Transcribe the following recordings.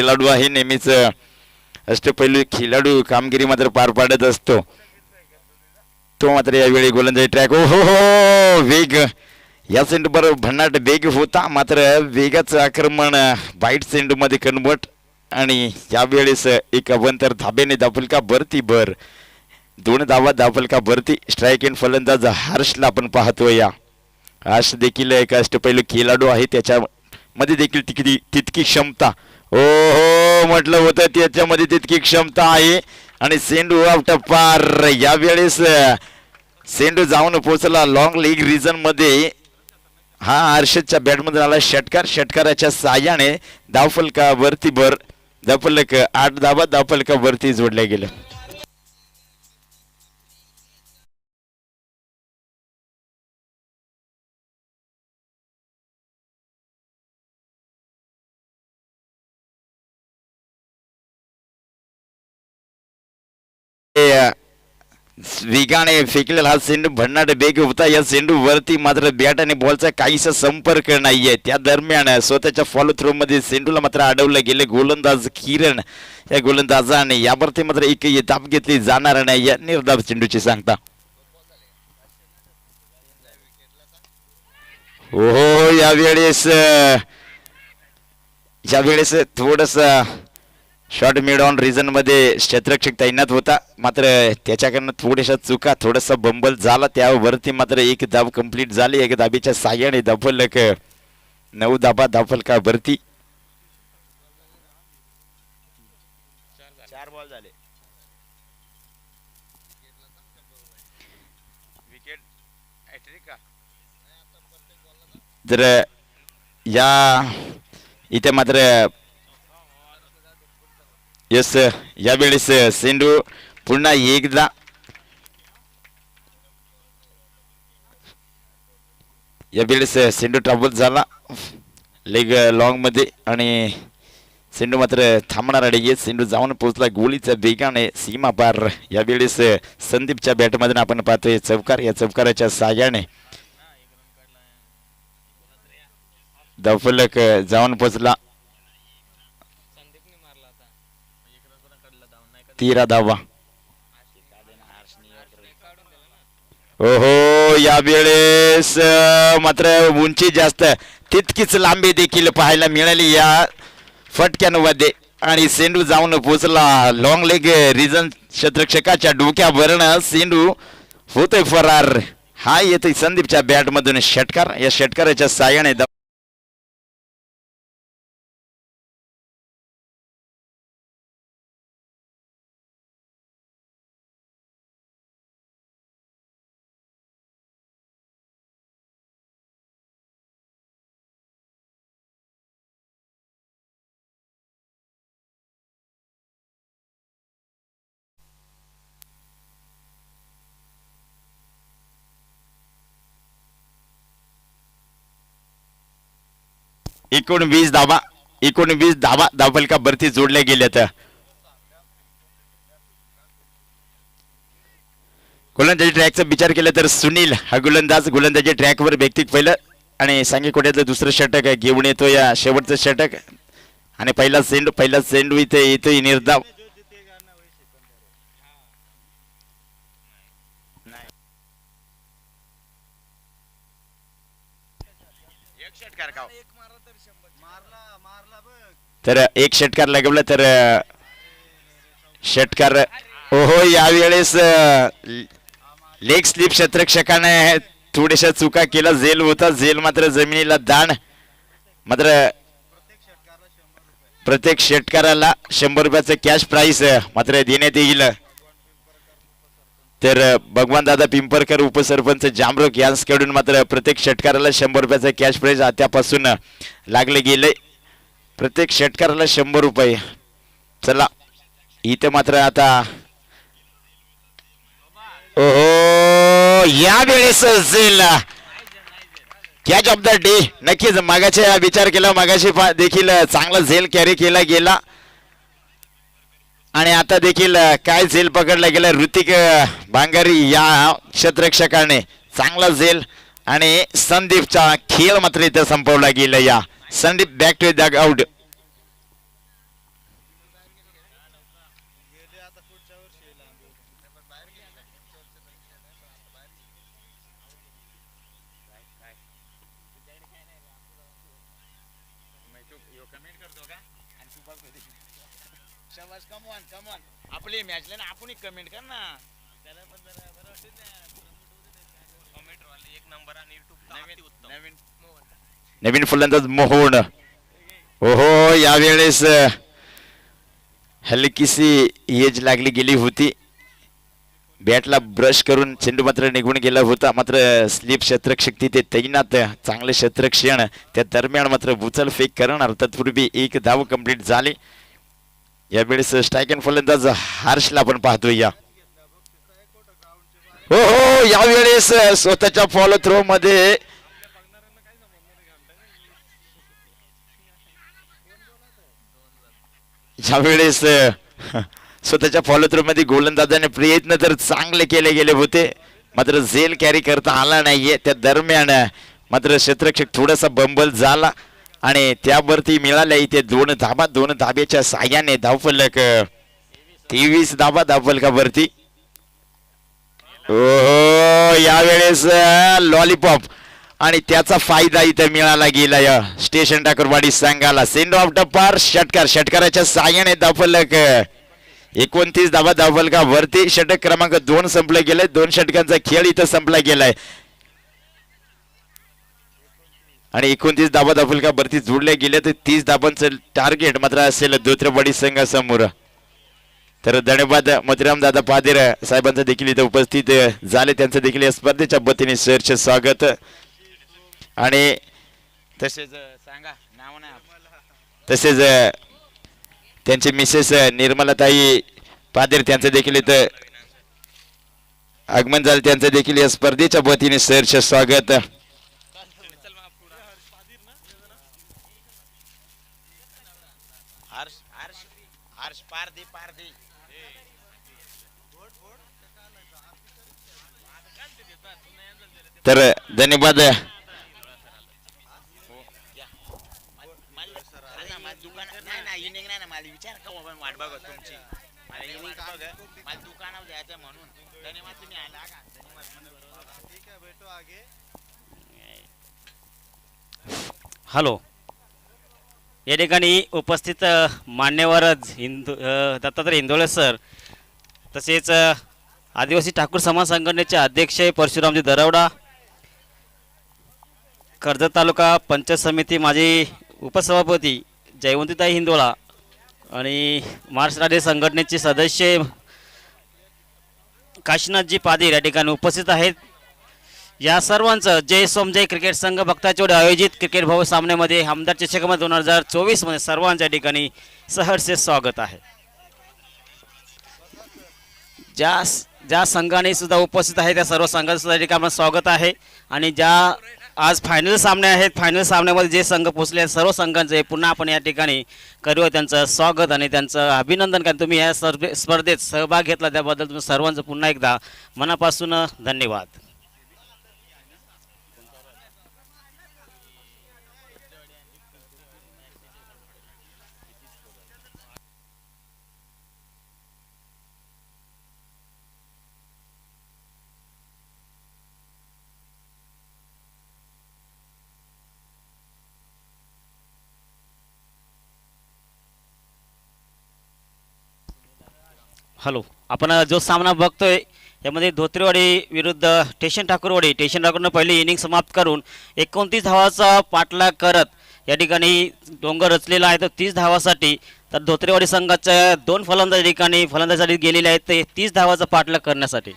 खेळाडू आहे, नेहमीच अष्टपैलू खेळाडू कामगिरी मात्र पार पाडत असतो. तो मात्र यावेळी गोलंदाजी ट्रॅक हो वेग या चेंडू बरोबर भन्नाट वेग होता, मात्र वेगाचं आक्रमण वाईट चेंडूमध्ये कन्वर्ट आणि यावेळेस एक अवंतर धाब्याने दाफलका भरती भर 2 धावा दाफलका भरती. स्ट्राईक इन फलंदाज हर्षला आपण पाहतोय. हर्ष देखील एक अष्टपैलू खेळाडू आहे, त्याच्यामध्ये देखील तितकी क्षमता हो म्हटलं होतं त्याच्यामध्ये तितकी क्षमता आहे. आणि चेंडू आउट पार. यावेळेस चेंडू जाऊन पोहोचला लॉंग लेग रिजन मध्ये. हा हर्षदच्या बॅटमधून आला षटकार. षटकाराच्या साहाय्याने धावफलका वरती भर. धावफलक 8 धावा धावफलका वरती जोडल्या गेल्या. वेगाने फेकलेला हा चेंडू भन्नाट वेग होता. या चेंडू वरती मात्र बॅट आणि बॉलचा काहीसा संपर्क नाहीये. त्या दरम्यान स्वतःच्या फॉलो थ्रो मध्ये चेंडूला मात्र अडवलं गेले गोलंदाज किरण. या गोलंदाजाने यावरती मात्र एक दाब घेतली जाणार नाही या निर्धाव चेंडूची सांगता. हो यावेळेस थोडस शॉर्ट मिड ऑन रिजन मध्ये क्षेत्ररक्षक तैनात होता, मात्र त्याच्याकडनं थोड्याशा चुका थोडासा बंबल झाला. त्यावरती मात्र एक धाव कंप्लीट झाली. एक धाबीच्या साह्याने धावफलक 9 धाबा धावफलका भरती. 4 बॉल झाले. विकेट तर या इथे मात्र यस यावेळेस चेंडू पुन्हा एकदा यावेळेस चेंडू ट्रॅव्हल झाला लेग लॉंग मध्ये आणि चेंडू मात्र थांबणार आहे. चेंडू जाऊन पोहोचला गोळीच्या वेगाने सीमा पार. यावेळेस संदीपच्या बॅटमधून आपण पाहतोय चौकार. या चौकाराच्या साहाय्याने धावफलक जाऊन पोहोचला 13 धावा. हो यावेळेस मात्र उंची जास्त तितकीच लांबी देखील पाहायला मिळाली या फटक्यांमध्ये आणि चेंडू जाऊन पोहोचला लॉंग लेग रिजन क्षेत्ररक्षकाच्या डोक्यावरनं. चेंडू होतोय फरार. हा येतोय संदीपच्या बॅट मधून षटकार. या षटकाराच्या साह्याने एकूण 20 धावा धावफलका भरती जोडल्या गेल्यात. गोलंदाजी ट्रॅकचा विचार केला तर सुनील हा गोलंदाजी ट्रॅकवर व्यक्तिक पहिलं आणि सांगे कोट्यातलं दुसरं षटक घेऊन येतो या शेवटचं षटक. आणि पहिला चेंडू इथे येतोय निर्धाव. तर एक षटकार लगवलं तर षटकार ओहो. यावेळेस लेग स्लिप क्षेत्ररक्षकाने थोड्याशा चुका केला. झेल होता. झेल मात्र जमिनीला दाण. मात्र प्रत्येक षटकाराला 100 रुपयाचं कॅश प्राइस मात्र देण्यात येईल. तर भगवान दादा पिंपरकर उपसरपंच जामरोग यांच्याकडून मात्र प्रत्येक षटकाराला 100 रुपयाचं कॅश प्राइस आतापासून लागले गेले. प्रत्येक षटकाराला 100 रुपये. चला इथे मात्र आता ओहो यावेळेस झेल कॅच ऑफ द डे. नक्कीच मागाचे विचार केला. मागाशी देखील चांगला झेल कॅरी केला गेला आणि आता देखील काय झेल पकडला गेला. ऋतिक भांगारी या क्षेत्ररक्षकाने चांगला झेल आणि संदीपचा खेळ मात्र इथे संपवला गेला. या Sandeep back to the out. आपली मॅचला ना आपण कमेंट कर ना. नवीन फलंदाज मोहन. ओहो यावेळेस हलकीशी एज लागली गेली होती. बॅटला ब्रश करून चेंडू मात्र निघून गेला होता. मात्र स्लिप शस्त्रशक्ती ते तैनात चांगले शस्त्रक्षण त्या दरम्यान मात्र बुचल फेक करणार. तत्पूर्वी एक धाव कंप्लीट झाली. यावेळेस स्ट्रायक अँड फलंदाज हर्षला आपण पाहतोय. या हो हो यावेळेस स्वतःच्या फॉलो थ्रो मध्ये यावेळेस स्वतःच्या फॉलो थ्रो मध्ये गोलंदाजाने प्रयत्न तर चांगले केले गेले होते. मात्र झेल कॅरी करता आला नाहीये. त्या दरम्यान मात्र क्षेत्ररक्षक थोडासा बंबल झाला आणि त्यावरती मिळाल्या इथे 2 धाबा. 2 धाब्याच्या साह्याने धावफलक 23 धाबा धावफलकावरती. ओहो यावेळेस लॉलीपॉप आणि त्याचा फायदा इथे मिळाला गेला या स्टेशन टाकरवाडी संघाला. सेंड ऑफ टप्पार षटकाराच्या साह्याने धावफलक 29 धाबा धावफलकावरती. षटक क्रमांक 2 संपलं गेलंय. 2 षटकांचा खेळ इथं संपला गेलाय आणि 29 धाबा धावफलकावरती जोडले गेले तर 30 धाबांचं टार्गेट मात्र असेल धोत्रवाडी संघासमोर. तर धन्यवाद मोतीराम दादा पादेर साहेबांचं देखील इथं उपस्थित झाले. त्यांचं देखील या स्पर्धेच्या वतीने सहर्ष स्वागत. आणि तसेच सांगा नाव नाही. तसेच त्यांचे मिसेस निर्मलाताई पादेर त्यांचं देखील इथं आगमन झालं. त्यांचं देखील या स्पर्धेच्या वतीने सहर्ष स्वागत. तर धन्यवाद. हॅलो. या ठिकाणी उपस्थित मान्यवर दत्तात्रय हिंदोळे सर तसेच आदिवासी ठाकूर समाज संघटनेचे अध्यक्ष परशुरामजी दरवडा, कर्जत तालुका पंचायत समिती माजी उपसभापती जयवंतीताई हिंदोळा आणि महाराष्ट्र राज्य संघटनेचे सदस्य काशीनाथजी पादीर या ठिकाणी उपस्थित आहेत. या सर्वांचं जय सोमजय क्रिकेट संघ भक्ताचोड आयोजित क्रिकेट भाऊ सामन्यामध्ये आमदार चषकमध्ये 2024 मध्ये सर्वांच्या ठिकाणी सहर्ष स्वागत आहे. ज्या संघाने सुद्धा उपस्थित आहे त्या सर्व संघाचं सुद्धा ठिकाणी स्वागत आहे. आणि ज्या आज फायनल सामने आहेत, फायनल सामन्यामध्ये जे संघ पोहोचले सर्व संघांचे पुन्हा आपण या ठिकाणी करूया त्यांचं स्वागत आणि त्यांचं अभिनंदन. कारण तुम्ही या स्पर्धेत सहभाग घेतला त्याबद्दल तुम्ही सर्वांचं पुन्हा एकदा मनापासून धन्यवाद. हॅलो. आपण जो सामना बघतोय यामध्ये धोत्रेवाडी विरुद्ध स्टेशन ठाकूरवाडी. स्टेशन ठाकूरनं पहिली इनिंग समाप्त करून 29 धावाचा पाठलाग करत या ठिकाणी डोंगर रचलेला आहे. तर 30 धावासाठी तर धोत्रेवाडी संघाच्या 2 फलंदाज ठिकाणी फलंदाजीसाठी गेलेले आहेत ते 30 धावाचा पाठलाग करण्यासाठी.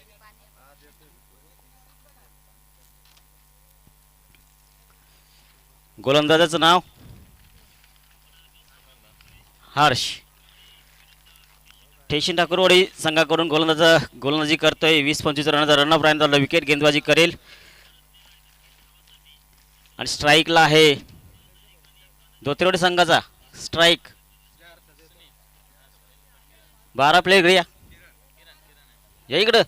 गोलंदाजाचं नाव हर्ष. स्टेशन ठाकूरवाडी संघाकडून गोलंदाजी करतोय. 20-25 रनचा रनअप राहील. विकेट गेंदबाजी करेल आणि स्ट्राईकला आहे धोत्रेवाडी संघाचा स्ट्राईक. 12 प्लेयर या इकडं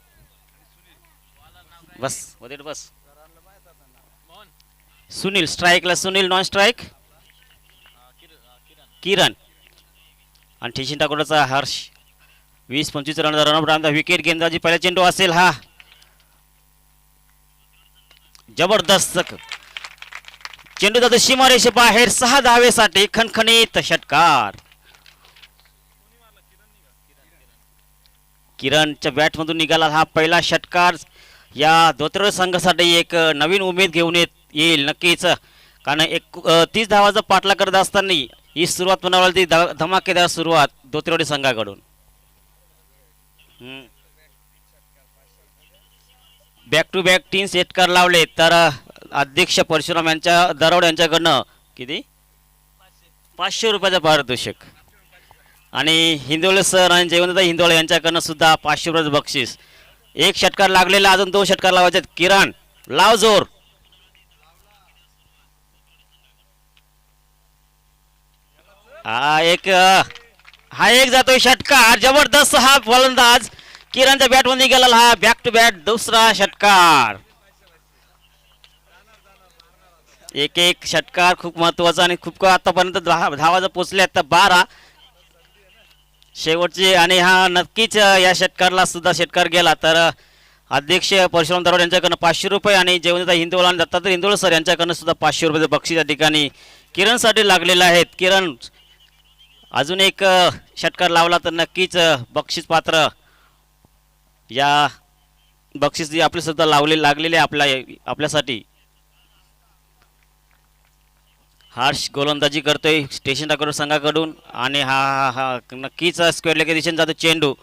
बस मध्ये बस. सुनील स्ट्राईकला, सुनील नॉन स्ट्राईक किरण आणि स्टेशन ठाकूरचा हर्ष. 20-25 रनचा रनअप राहणार. विकेट गेंदबाजी पहिला चेंडू असेल हा जबरदस्त चेंडू जातो सीमारेषे बाहेर 6 धावेसाठी खणखणीत षटकार. किरणच्या बॅटमधून निघाला हा पहिला षटकार. या धोत्रे संघासाठी एक नवीन उमेद घेऊन येईल नक्कीच, कारण 30 धावाचा पाठला करत असताना ही सुरुवात म्हणावी ती धमाकेदार सुरुवात धोत्रेवाडी संघाकडून. बॅक टू बॅक 3 षटकार लावले तर अध्यक्ष परशुराम यांच्या दरवड यांच्याकडनं किती 500 रुपयाचं पारितोषिक आणि हिंदोळे सर आणि जयवंतदा हिंदोळे यांच्याकडनं सुद्धा 500 रुपयाचं बक्षीस. एक षटकार लागलेला, अजून 2 षटकार लावायचे. किरण लाव जोर. हा एक जातोय षटकार. जबरदस्त हा फलंदाज किरणच्या बॅटमध्ये गेला हा बॅक टू बॅक दुसरा षटकार. एक षटकार खूप महत्वाचा आणि खूप आतापर्यंत धावाचा पोचले आता 12 शेवटचे. आणि हा नक्कीच या षटकारला सुद्धा षटकार गेला तर अध्यक्ष परशुराम दरोड यांच्याकडनं 500 रुपये आणि जयवंतदा हिंदोळे आणि दत्तात्रय हिंदोळे सर यांच्याकडनं सुद्धा 500 रुपयाचे बक्षीस या ठिकाणी किरणसाठी लागलेले आहेत. किरण अजून एक षटकार लावला तर नक्कीच बक्षीस पात्र या बक्षीस जी आपले सुद्धा लागलेले आपल्यासाठी. हर्ष गोलंदाजी करतोय स्टेशन टाकर संघाकडून आणि हा नक्कीच स्क्वेअर लेग दिशेने जातो चेंडू.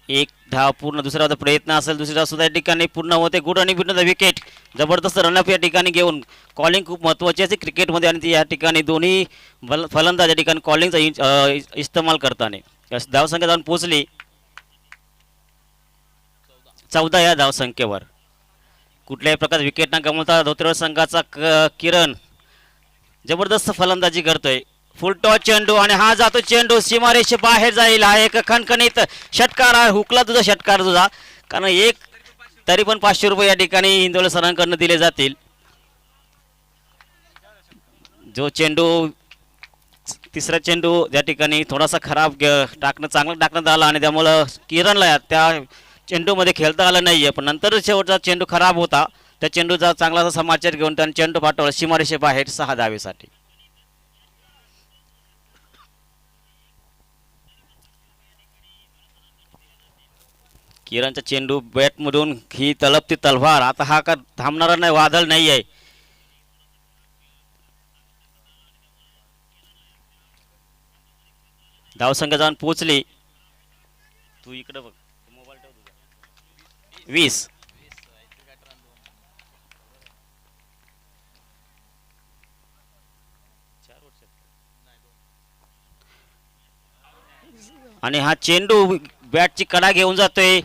एक धाव पूर्ण, दुसरा प्रयत्न असेल, दुसरी धाव सुद्धा या ठिकाणी पूर्ण होते. गुड आणि पूर्ण विकेट. जबरदस्त रनअप या ठिकाणी घेऊन कॉलिंग खूप महत्त्वाची असते क्रिकेटमध्ये आणि या ठिकाणी दोन्ही फलंदाज या ठिकाणी कॉलिंगचा इस्तेमाल करताना धावसंख्या जाऊन पोहोचली 14 या धावसंख्येवर. कुठल्याही प्रकारे विकेट न गमावता धोत्रेवाडी संघाचा किरण जबरदस्त फलंदाजी करतोय. फुल टॉस चेंडू आणि हा जातो चेंडू सीमारेषे बाहेर जाईल. हा एक खणखणीत षटकार. हुकला तुझा षटकार तुझा, कारण एक तरी पण 500 रुपये या ठिकाणी हिंदोळे सरांकडून दिले जातील. जो चेंडू तिसरा चेंडू या ठिकाणी थोडासा खराब चांगला टाकण्यात आला आणि त्यामुळं किरणला त्या चेंडूमध्ये खेळता आलं नाहीये. पण नंतर शेवटचा चेंडू खराब होता, त्या चेंडूचा चांगला समाचार घेऊन त्याने चेंडू पाठवला सीमारेषे बाहेर 6 धावेसाठी. किरणचा चेंडू बॅटमधून ही तलपती तलवार. आता हा का थांबणारा नाही, वादळ नाही आहे. धावसंख्या जाऊन पोहोचली. तू इकडे बघ, मोबाईल ठेव तुझा. 20. आणि हा चेंडू बॅटची कडा घेऊन जातोय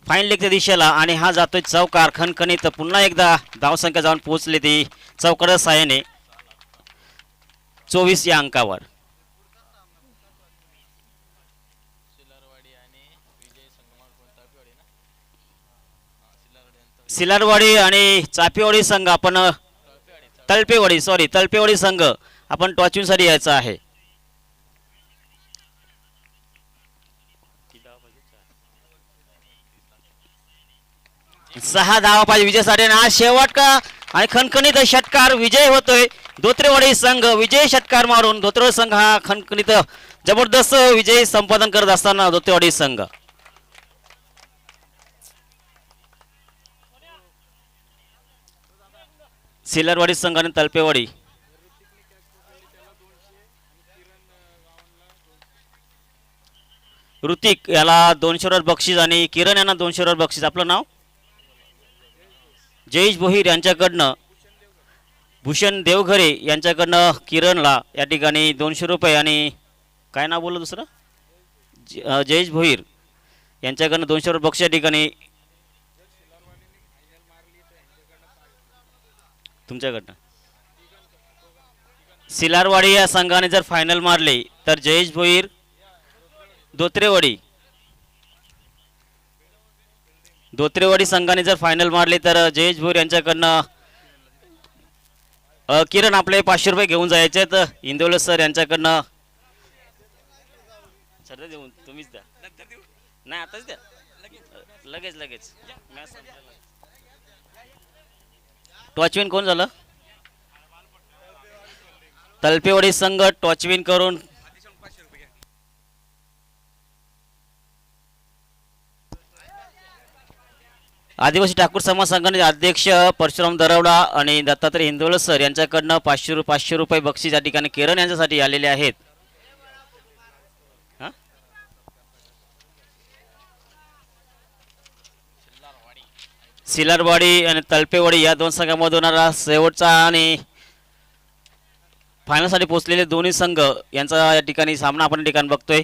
फाईन लेगच्या दिशेला आणि हा जातोय चौकार खणखणीत. पुन्हा एकदा धावसंख्या जाऊन पोहोचली ती चौकाराच्या साहाय्याने 24 या अंकावर. सिलारवाडी आणि चापेवाडी संघ आपण तळपेवाडी संघ आपण टॉचिंगसाठी यायचा आहे. 6 धावा पाहिजे विजयासाठी. हा शेवट का आणि खणखणीत षटकार. विजय होतोय धोत्रेवाडी संघ. विजय षटकार मारून धोत्रेवाडी संघ हा खणखणीत जबरदस्त विजय संपादन करत असताना धोत्रेवाडी संघ. सिलरवाडी संघ आणि तळपेवाडी. ऋतिक याला 200 रुपये बक्षीस आणि किरण यांना 200 रुपये बक्षीस. आपलं नाव जयेश भोईर यांच्याकडनं भूषण देवघरे यांच्याकडनं किरणला या ठिकाणी 200 रुपये आणि काय नाव बोललं दुसरं जयेश भोईर यांच्याकडनं 200 रुपये बक्षीस या ठिकाणी तुमच्याकडनं. सिलारवाडी या संघाने जर फायनल मारले तर जयेश भोईर धोत्रेवाडी संघाने जर फायनल मारले तर जयेश भोईर यांच्याकडनं किरण आपले 500 रुपये घेऊन जायचे. तर इंदोले सर यांच्याकडनं सर देऊन तुम्हीच द्या. नाही आताच द्या, लगेच. टॉचविन कोण झालं? तलपेवाडी संघ टॉचविन करून आदिवासी ठाकूर समाज संघाचे अध्यक्ष परशुराम दरवडा आणि दत्तात्रय हिंदोळ सर यांच्याकडनं 500 रुपये बक्षीस या ठिकाणी किरण यांच्यासाठी आलेले आहेत. हा? सिलारवाडी आणि तलपेवाडी या दोन संघामधून आता शेवटचा आणि फायनलसाठी पोहोचलेले दोन्ही संघ यांचा या ठिकाणी सामना आपण या ठिकाणी बघतोय.